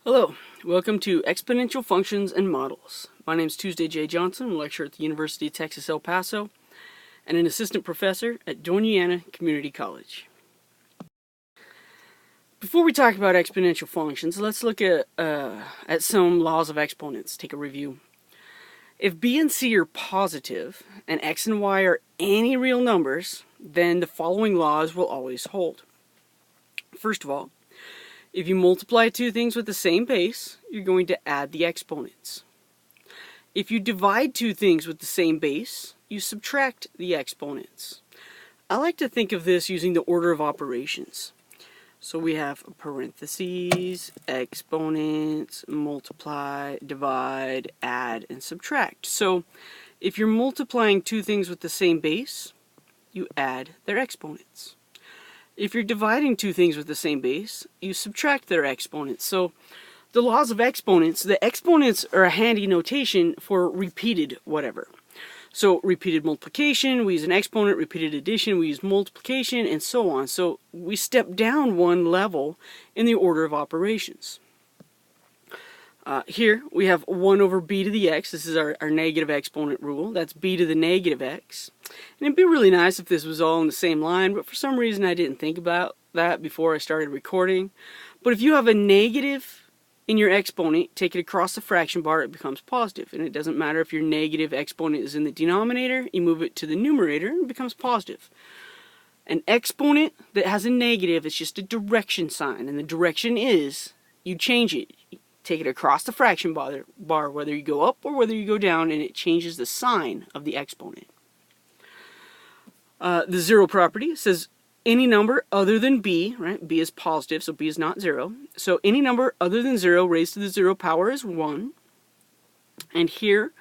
Hello, welcome to Exponential Functions and Models. My name is Tuesday J. Johnson. I'm a lecturer at the University of Texas, El Paso, and an assistant professor at Doña Community College. Before we talk about exponential functions, let's look at some laws of exponents. Take a review. If b and c are positive, and x and y are any real numbers, then the following laws will always hold. First of all, if you multiply two things with the same base, you're going to add the exponents. If you divide two things with the same base, you subtract the exponents. I like to think of this using the order of operations. So we have parentheses, exponents, multiply, divide, add, and subtract. So if you're multiplying two things with the same base, you add their exponents. If you're dividing two things with the same base, you subtract their exponents. So the laws of exponents, the exponents are a handy notation for repeated whatever. So repeated multiplication, we use an exponent. Repeated addition, we use multiplication, and so on. So we step down one level in the order of operations. Here we have 1 over b to the x. This is our negative exponent rule. That's b to the negative x. And it'd be really nice if this was all in the same line, but for some reason I didn't think about that before I started recording. But if you have a negative in your exponent, take it across the fraction bar, it becomes positive. And it doesn't matter if your negative exponent is in the denominator, you move it to the numerator, and it becomes positive. An exponent that has a negative is just a direction sign, and the direction is you change it. Take it across the fraction bar, whether you go up or whether you go down, and it changes the sign of the exponent. The zero property says any number other than b, right? B is positive, so b is not 0. So any number other than 0 raised to the 0 power is 1. And here,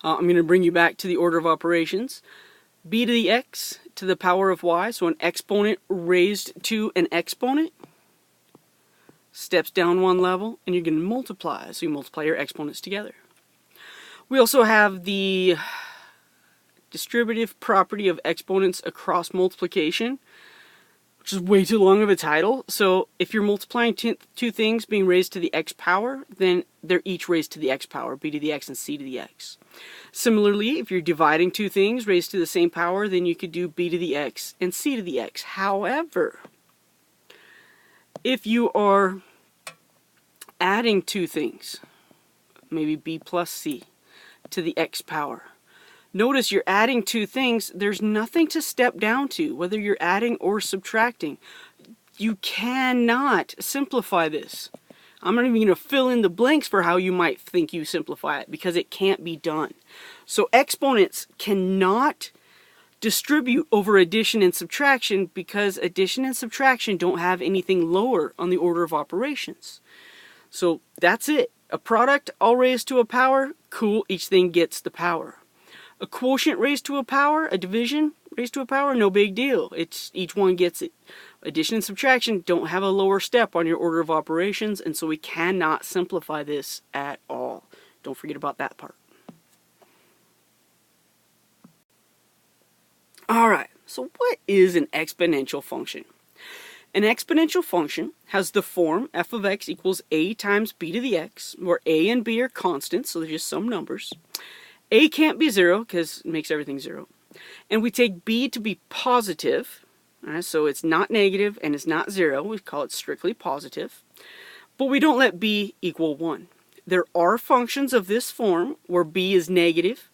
I'm going to bring you back to the order of operations. B to the x to the power of y, so an exponent raised to an exponent, steps down one level, and you're going to multiply. So you multiply your exponents together. We also have the distributive property of exponents across multiplication, which is way too long of a title. So if you're multiplying two things being raised to the x power, then they're each raised to the x power, b to the x and c to the x. Similarly, if you're dividing two things raised to the same power, then you could do b to the x and c to the x. However, if you are adding two things, maybe b plus c to the x power, notice you're adding two things, there's nothing to step down to, whether you're adding or subtracting. You cannot simplify this. I'm not even going to fill in the blanks for how you might think you simplify it, because it can't be done. So exponents cannot distribute over addition and subtraction, because addition and subtraction don't have anything lower on the order of operations. So that's it. A product all raised to a power, cool, each thing gets the power. A quotient raised to a power, a division raised to a power, no big deal. It's each one gets it. Addition and subtraction don't have a lower step on your order of operations, and so we cannot simplify this at all. Don't forget about that part. Alright, so what is an exponential function? An exponential function has the form f of x equals a times b to the x, where a and b are constants, so they're just some numbers. A can't be 0 because it makes everything 0. And we take b to be positive, right, so it's not negative and it's not 0. We call it strictly positive. But we don't let b equal 1. There are functions of this form where b is negative,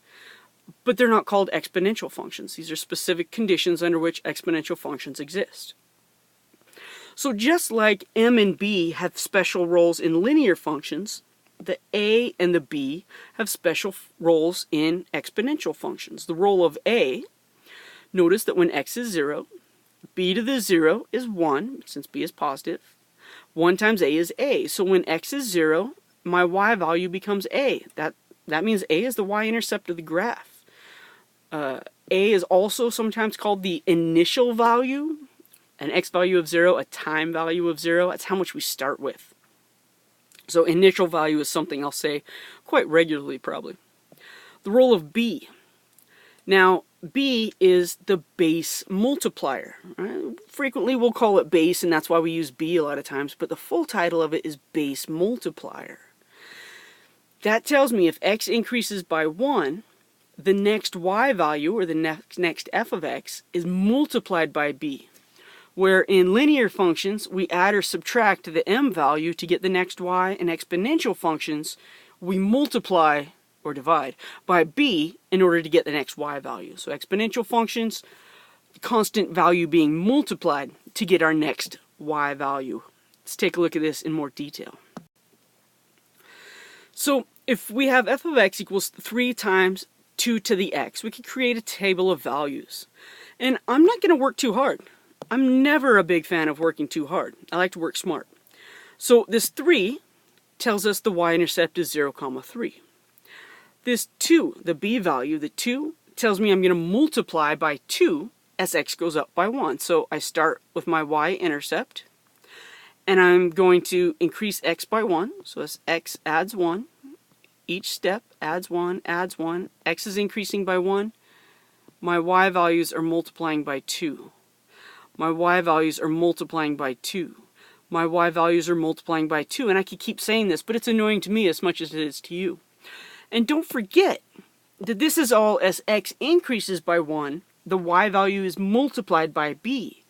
but they're not called exponential functions. These are specific conditions under which exponential functions exist. So just like m and b have special roles in linear functions, the a and the b have special roles in exponential functions. The role of a, notice that when x is 0, b to the 0 is 1, since b is positive. 1 times a is a. So when x is 0, my y value becomes a. That means a is the y-intercept of the graph. A is also sometimes called the initial value, an x value of 0, a time value of 0. That's how much we start with. So initial value is something I'll say quite regularly, probably. The role of b. Now, b is the base multiplier. Right? Frequently we'll call it base, and that's why we use b a lot of times, but the full title of it is base multiplier. That tells me if x increases by 1, the next y value, or the next f of x, is multiplied by b. Where in linear functions, we add or subtract the m value to get the next y, and exponential functions, we multiply or divide by b in order to get the next y value. So exponential functions, constant value being multiplied to get our next y value. Let's take a look at this in more detail. So if we have f of x equals 3 times 2 to the x, we could create a table of values. And I'm not going to work too hard. I'm never a big fan of working too hard. I like to work smart. So this 3 tells us the y-intercept is 0, 3. This 2, the b value, the 2, tells me I'm going to multiply by 2 as x goes up by 1. So I start with my y-intercept, and I'm going to increase x by 1. So as x adds 1, each step adds 1, x is increasing by 1. My y values are multiplying by 2. My y values are multiplying by 2. My y values are multiplying by 2. And I could keep saying this, but it's annoying to me as much as it is to you. And don't forget that this is all as x increases by 1, the y value is multiplied by b.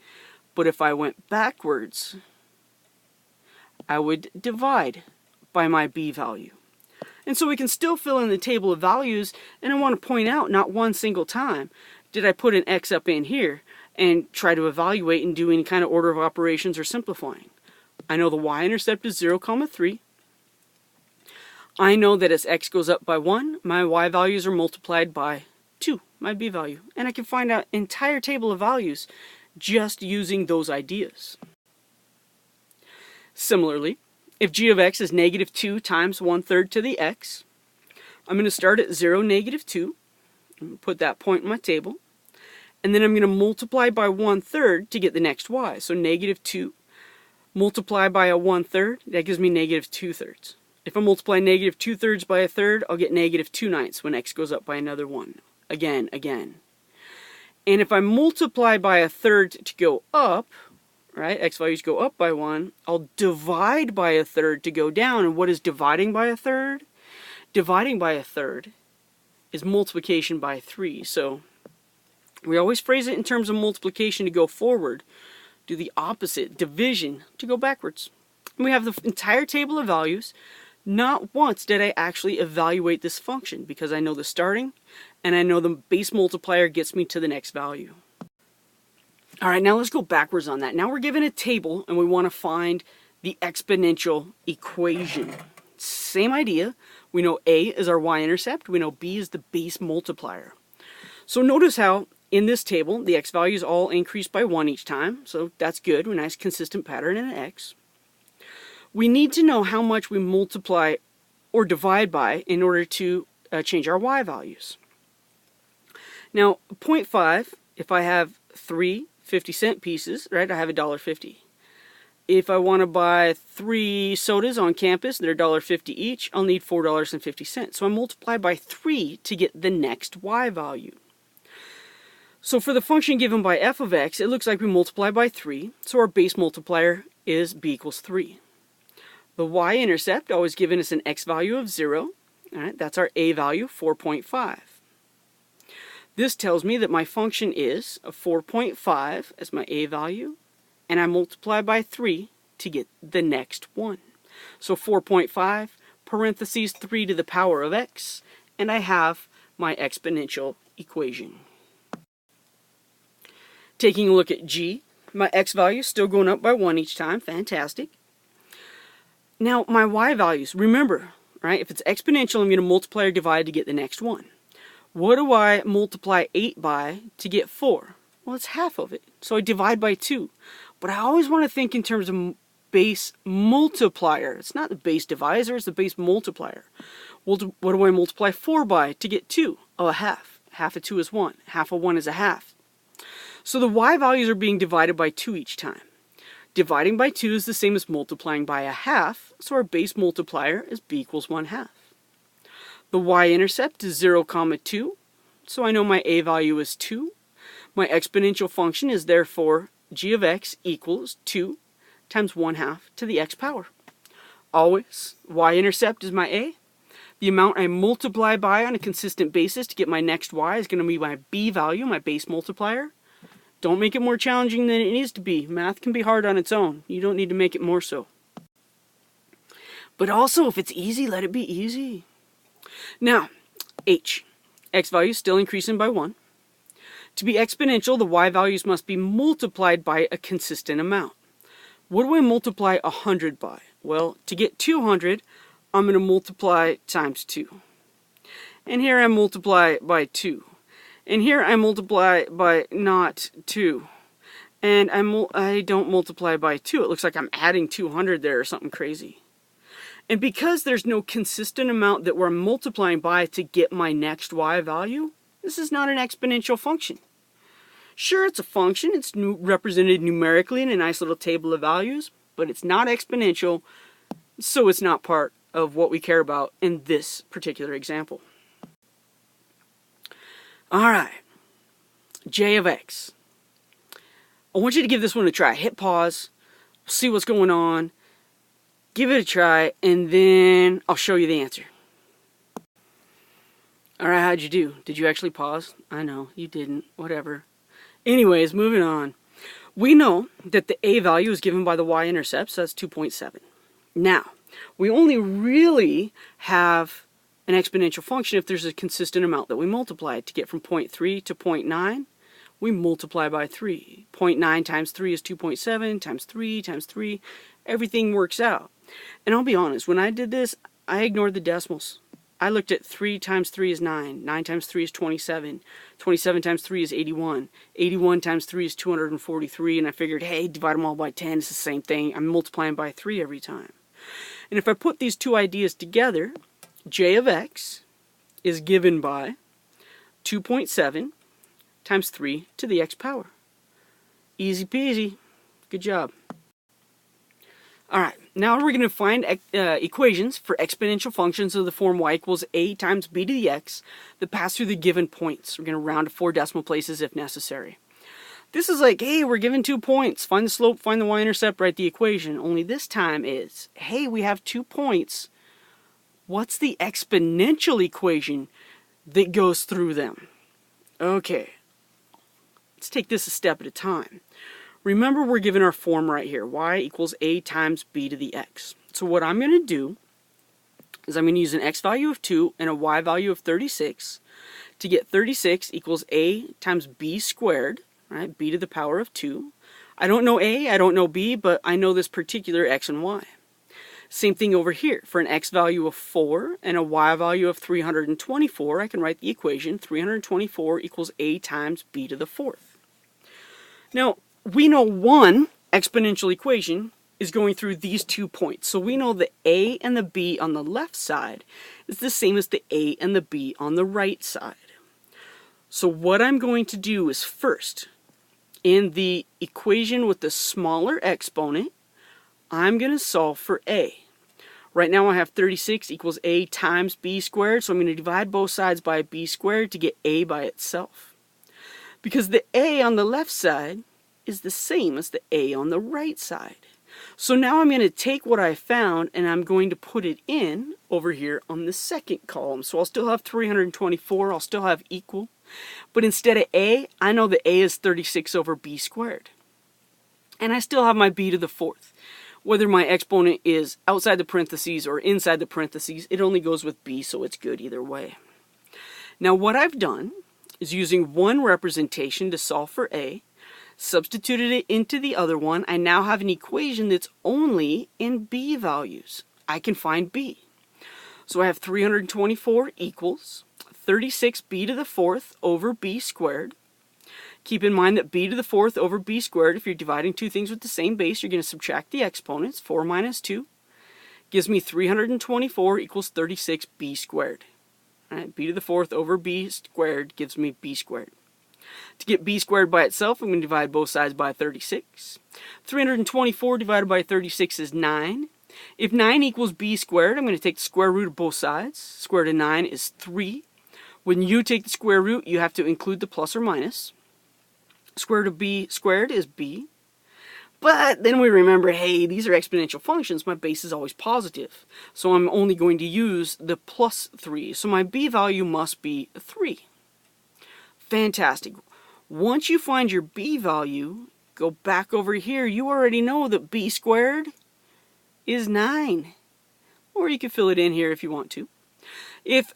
But if I went backwards, I would divide by my b value. And so we can still fill in the table of values, and I want to point out, not one single time did I put an x up in here and try to evaluate and do any kind of order of operations or simplifying. I know the y-intercept is 0, 3. I know that as x goes up by 1, my y values are multiplied by 2, my b value. And I can find out an entire table of values just using those ideas. Similarly, if g of x is negative 2 times 1/3 to the x, I'm going to start at 0, negative 2, and put that point in my table, and then I'm going to multiply by 1/3 to get the next y. So negative 2 multiply by a 1/3, that gives me negative 2/3. If I multiply negative 2/3 by a third, I'll get negative 2/9 when x goes up by another 1. Again. And if I multiply by a third to go up, right, x values go up by 1, I'll divide by a third to go down. And what is dividing by a third? Dividing by a third is multiplication by 3. So we always phrase it in terms of multiplication to go forward, do the opposite, division, to go backwards. And we have the entire table of values. Not once did I actually evaluate this function because I know the starting and I know the base multiplier gets me to the next value. Alright, now let's go backwards on that. Now we're given a table and we want to find the exponential equation. Same idea. We know A is our y-intercept. We know B is the base multiplier. So notice how in this table the x values all increase by 1 each time. So that's good. A nice consistent pattern in an x. We need to know how much we multiply or divide by in order to change our y values. Now 0.5, if I have 3 50-cent pieces, right, I have $1.50. If I want to buy 3 sodas on campus, they're $1.50 each, I'll need $4.50. So I multiply by 3 to get the next y value. So for the function given by f of x, it looks like we multiply by 3, so our base multiplier is b equals 3. The y-intercept, always given us an x value of 0, all right, that's our a value, 4.5. This tells me that my function is a 4.5 as my a value, and I multiply by 3 to get the next one. So 4.5, parentheses 3 to the power of x, and I have my exponential equation. Taking a look at g, my x value is still going up by 1 each time, fantastic. Now my y values, remember, right, if it's exponential, I'm going to multiply or divide to get the next one. What do I multiply 8 by to get 4? Well, it's half of it. So I divide by 2. But I always want to think in terms of base multiplier. It's not the base divisor, it's the base multiplier. What do I multiply 4 by to get 2? Oh, a half. Half of 2 is 1. Half of 1 is a half. So the y values are being divided by 2 each time. Dividing by 2 is the same as multiplying by a half, so our base multiplier is b equals 1/2. The y-intercept is 0, 2. so I know my a value is 2. My exponential function is therefore g of x equals 2 times 1/2 to the x power. Always, y-intercept is my a. The amount I multiply by on a consistent basis to get my next y is going to be my b value, my base multiplier. Don't make it more challenging than it needs to be. Math can be hard on its own. You don't need to make it more so. But also, if it's easy, let it be easy. Now, h. X value is still increasing by 1. To be exponential, the y values must be multiplied by a consistent amount. What do I multiply 100 by? Well, to get 200, I'm going to multiply times 2. And here I multiply by 2. And here I multiply by not 2. And I don't multiply by 2. It looks like I'm adding 200 there or something crazy. And because there's no consistent amount that we're multiplying by to get my next y value, this is not an exponential function. Sure, it's a function. It's represented numerically in a nice little table of values, but it's not exponential, so it's not part of what we care about in this particular example. Alright, j of x. I want you to give this one a try. Hit pause, see what's going on, give it a try, and then I'll show you the answer. Alright, how'd you do? Did you actually pause? I know, you didn't. Whatever. Anyways, moving on. We know that the a value is given by the y-intercept, so that's 2.7. Now, we only really have an exponential function if there's a consistent amount that we multiply. To get from 0.3 to 0.9, we multiply by 3. 0.9 times 3 is 2.7, times 3 times 3. Everything works out. And I'll be honest, when I did this, I ignored the decimals. I looked at 3 times 3 is 9, 9 times 3 is 27, 27 times 3 is 81, 81 times 3 is 243, and I figured, hey, divide them all by 10, it's the same thing. I'm multiplying by 3 every time. And if I put these two ideas together, j of x is given by 2.7 times 3 to the x power. Easy peasy. Good job. Alright, now we're going to find equations for exponential functions of the form y equals a times b to the x that pass through the given points. We're going to round to 4 decimal places if necessary. This is like, hey, we're given 2 points. Find the slope, find the y-intercept, write the equation. Only this time is, hey, we have 2 points. What's the exponential equation that goes through them? Okay, let's take this a step at a time. Remember, we're given our form right here, y equals a times b to the x. So what I'm going to do is I'm going to use an x value of 2 and a y value of 36 to get 36 equals a times b squared, right? B to the power of 2. I don't know a, I don't know b, but I know this particular x and y. Same thing over here. For an x value of 4 and a y value of 324, I can write the equation 324 equals a times b to the 4th. Now, we know one exponential equation is going through these 2 points. So we know the a and the b on the left side is the same as the a and the b on the right side. So what I'm going to do is first, in the equation with the smaller exponent, I'm going to solve for a. Right now I have 36 equals a times b squared, so I'm going to divide both sides by b squared to get a by itself. Because the a on the left side is the same as the a on the right side. So now I'm going to take what I found and I'm going to put it in over here on the second column. So I'll still have 324, I'll still have equal. But instead of a, I know that a is 36 over b squared. And I still have my b to the 4th. Whether my exponent is outside the parentheses or inside the parentheses, it only goes with b, so it's good either way. Now what I've done is using one representation to solve for a, substituted it into the other one, I now have an equation that's only in b values. I can find b. So I have 324 equals 36b to the 4th over b squared. Keep in mind that b to the 4th over b squared, if you're dividing two things with the same base, you're going to subtract the exponents. 4 minus 2 gives me 324 equals 36b squared. All right, b to the 4th over b squared gives me b squared. To get b squared by itself, I'm going to divide both sides by 36. 324 divided by 36 is 9. If 9 equals b squared, I'm going to take the square root of both sides. Square root of 9 is 3. When you take the square root, you have to include the plus or minus. Square root of b squared is b. But then we remember, hey, these are exponential functions. My base is always positive. So I'm only going to use the plus 3. So my b value must be 3. Fantastic. Once you find your b value, go back over here. You already know that b squared is 9. Or you can fill it in here if you want to. If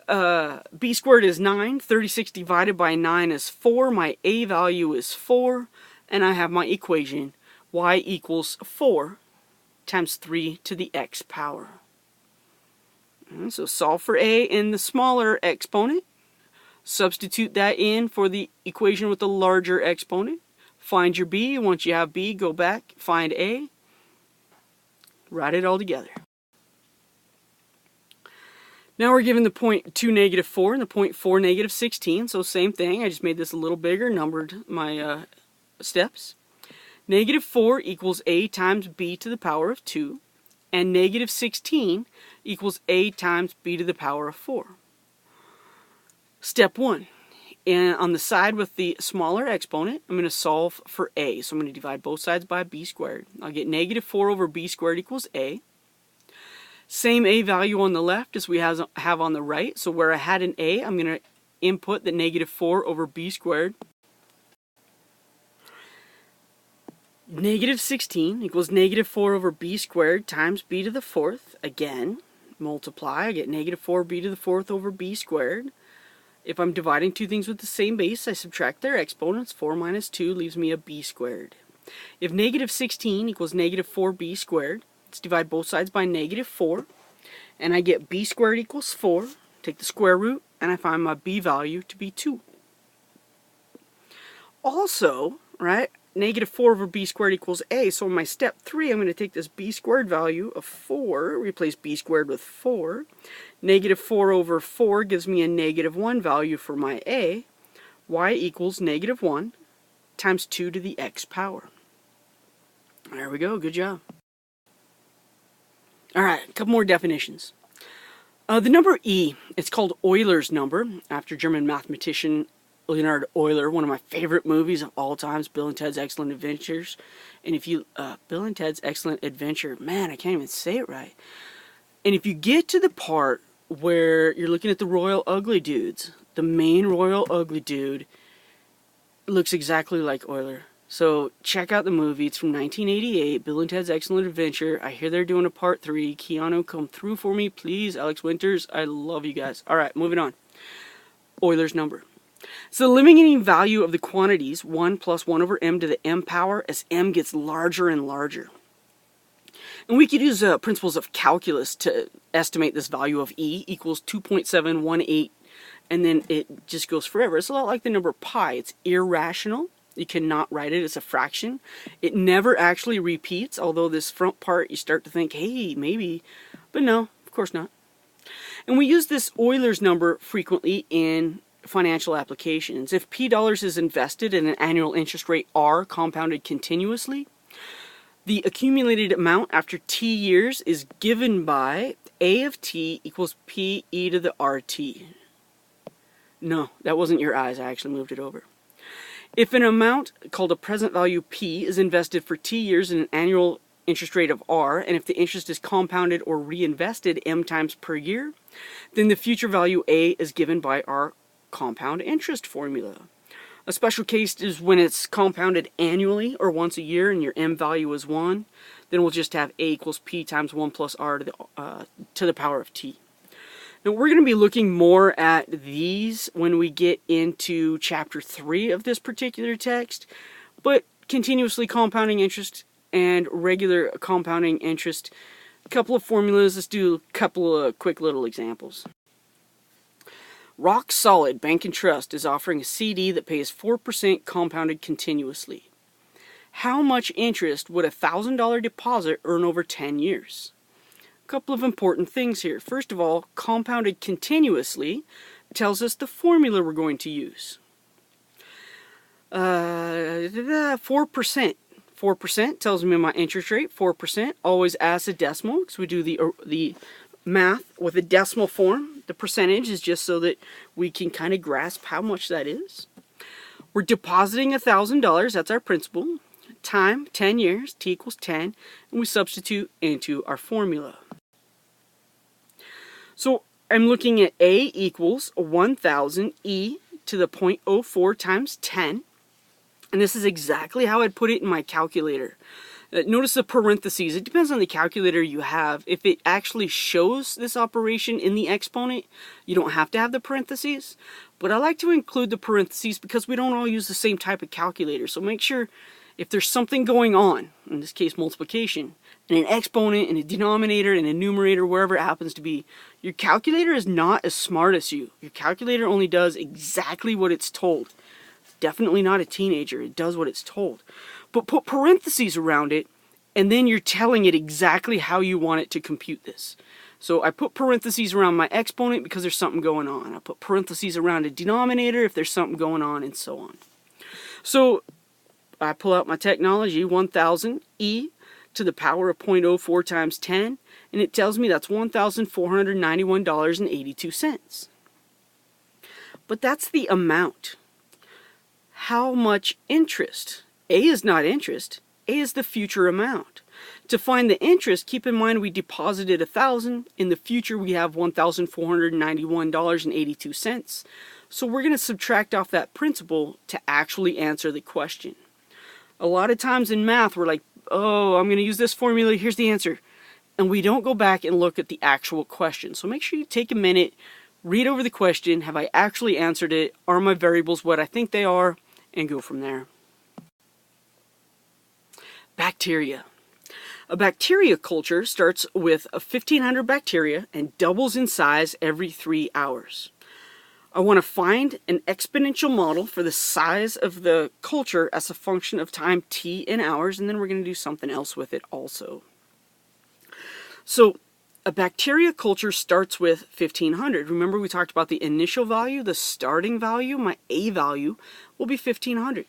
b squared is 9, 36 divided by 9 is 4. My a value is 4. And I have my equation. Y equals 4 times 3 to the x power. And so solve for a in the smaller exponent. Substitute that in for the equation with the larger exponent. Find your b. Once you have b, go back, find a. Write it all together. Now we're given the point 2, negative 4 and the point 4, negative 16. So same thing. I just made this a little bigger, numbered my steps. Negative 4 equals a times b to the power of 2, and negative 16 equals a times b to the power of 4. Step 1. And on the side with the smaller exponent, I'm going to solve for a. So I'm going to divide both sides by b squared. I'll get negative 4 over b squared equals a. Same a value on the left as we have on the right. So where I had an a, I'm going to input the negative 4 over b squared. Negative 16 equals negative 4 over b squared times b to the 4th. Again, multiply. I get negative 4b to the 4th over b squared. If I'm dividing two things with the same base, I subtract their exponents. 4 minus 2 leaves me a b squared. If negative 16 equals negative 4b squared, let's divide both sides by negative 4. And I get b squared equals 4. Take the square root, and I find my b value to be 2. Also, right, negative 4 over b squared equals a. So in my step 3, I'm going to take this b squared value of 4, replace b squared with 4. Negative 4 over 4 gives me a negative 1 value for my a. Y equals negative 1 times 2 to the x power. There we go. Good job. All right, a couple more definitions. The number e, it's called Eulers Number, after German mathematician Leonhard Euler, one of my favorite movies of all times, Bill and Ted's Excellent Adventures. And if you, Bill and Ted's Excellent Adventure, man, I can't even say it right. And if you get to the part where you're looking at the Royal Ugly Dudes, the main Royal Ugly Dude looks exactly like Euler. So check out the movie. It's from 1988, Bill and Ted's Excellent Adventure. I hear they're doing a part 3. Keanu, come through for me, please. Alex Winters, I love you guys. All right, moving on. Euler's number. So the limiting value of the quantities 1 plus 1 over m to the m power as m gets larger and larger. And we could use principles of calculus to estimate this value of e equals 2.718, and then it just goes forever. It's a lot like the number pi. It's irrational. You cannot write it as a fraction. It never actually repeats, although this front part you start to think, hey, maybe, but no, of course not. And we use this Euler's number frequently in financial applications. If $P is invested in an annual interest rate R compounded continuously, the accumulated amount after T years is given by A of T equals P e to the RT. No, that wasn't your eyes. I actually moved it over. If an amount called a present value P is invested for T years in an annual interest rate of R, and if the interest is compounded or reinvested M times per year, then the future value A is given by our compound interest formula. A special case is when it's compounded annually or once a year and your M value is 1, then we'll just have A equals P times 1 plus R to the power of T. Now we're going to be looking more at these when we get into chapter 3 of this particular text, but continuously compounding interest and regular compounding interest, a couple of formulas. Let's do a couple of quick little examples. Rock Solid Bank and Trust is offering a CD that pays 4% compounded continuously. How much interest would a $1,000 deposit earn over 10 years? A couple of important things here. First of all, compounded continuously tells us the formula we're going to use. 4%. 4% tells me my interest rate. 4% always as a decimal because we do the math with a decimal form. The percentage is just so that we can kind of grasp how much that is. We're depositing $1,000, that's our principal. Time, 10 years, t equals 10, and we substitute into our formula. So I'm looking at A equals 1,000 e to the 0.04 times 10. And this is exactly how I'd put it in my calculator. Notice the parentheses. It depends on the calculator you have. If it actually shows this operation in the exponent, you don't have to have the parentheses. But I like to include the parentheses because we don't all use the same type of calculator. So make sure if there's something going on, in this case multiplication, in an exponent, in a denominator, in a numerator, wherever it happens to be, your calculator is not as smart as you. Your calculator only does exactly what it's told. Definitely not a teenager. It does what it's told. But put parentheses around it, and then you're telling it exactly how you want it to compute this. So I put parentheses around my exponent because there's something going on. I put parentheses around a denominator if there's something going on, and so on. So I pull out my technology, 1,000 e to the power of 0.04 times 10, and it tells me that's $1,491.82. But that's the amount. How much interest? A is not interest. A is the future amount. To find the interest, keep in mind we deposited 1,000. In the future, we have $1,491.82. So we're going to subtract off that principal to actually answer the question. A lot of times in math, we're like, oh, I'm going to use this formula. Here's the answer. And we don't go back and look at the actual question. So make sure you take a minute, read over the question. Have I actually answered it? Are my variables what I think they are? And go from there. Bacteria. A bacteria culture starts with 1,500 bacteria and doubles in size every 3 hours. I want to find an exponential model for the size of the culture as a function of time t in hours, and then we're going to do something else with it also. So a bacteria culture starts with 1,500. Remember we talked about the initial value, the starting value, my A value will be 1,500.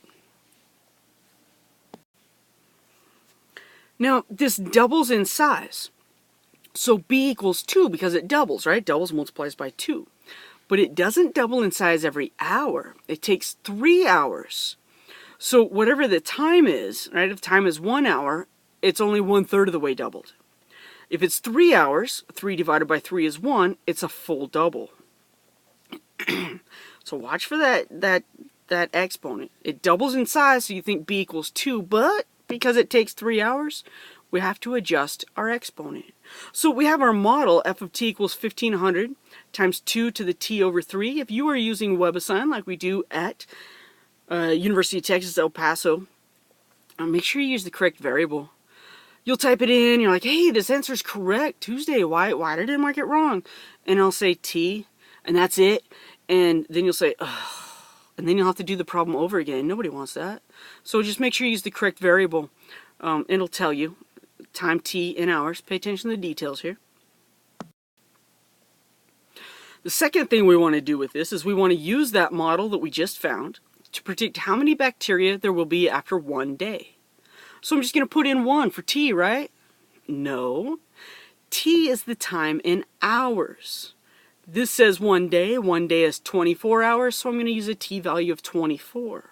Now this doubles in size. So B equals 2 because it doubles, right? Doubles multiplies by 2. But it doesn't double in size every hour. It takes 3 hours. So whatever the time is, right? If time is 1 hour, it's only 1/3 of the way doubled. If it's 3 hours, 3 divided by 3 is 1, it's a full double. So watch for that exponent. It doubles in size, so you think B equals 2, but because it takes 3 hours, we have to adjust our exponent. So we have our model, f of t equals 1,500 times 2 to the t over 3. If you are using WebAssign like we do at University of Texas, El Paso, make sure you use the correct variable. You'll type it in, you're like, hey, this answer is correct. Tuesday, why did it mark it wrong? And I'll say t, and that's it. And then you'll say, ugh. And then you'll have to do the problem over again. Nobody wants that. So just make sure you use the correct variable. It'll tell you time t in hours. Pay attention to the details here. The second thing we want to do with this is we want to use that model that we just found to predict how many bacteria there will be after 1 day. So I'm just going to put in 1 for t, right? No. T is the time in hours. This says 1 day. 1 day is 24 hours, so I'm going to use a t value of 24.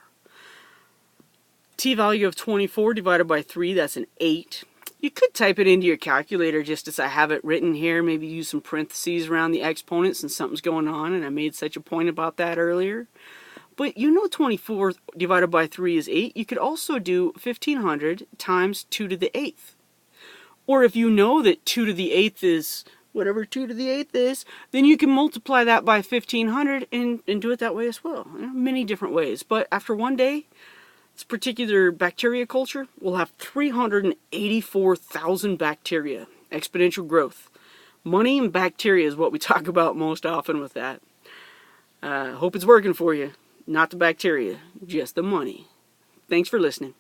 T value of 24 divided by 3, that's an 8. You could type it into your calculator just as I have it written here. Maybe use some parentheses around the exponent since something's going on, and I made such a point about that earlier. But you know 24 divided by 3 is 8. You could also do 1,500 times 2 to the 8th. Or if you know that 2 to the 8th is whatever 2 to the 8th is, then you can multiply that by 1,500 and do it that way as well. Many different ways. But after 1 day, this particular bacteria culture will have 384,000 bacteria. Exponential growth. Money and bacteria is what we talk about most often with that. Hope it's working for you. Not the bacteria, just the money. Thanks for listening.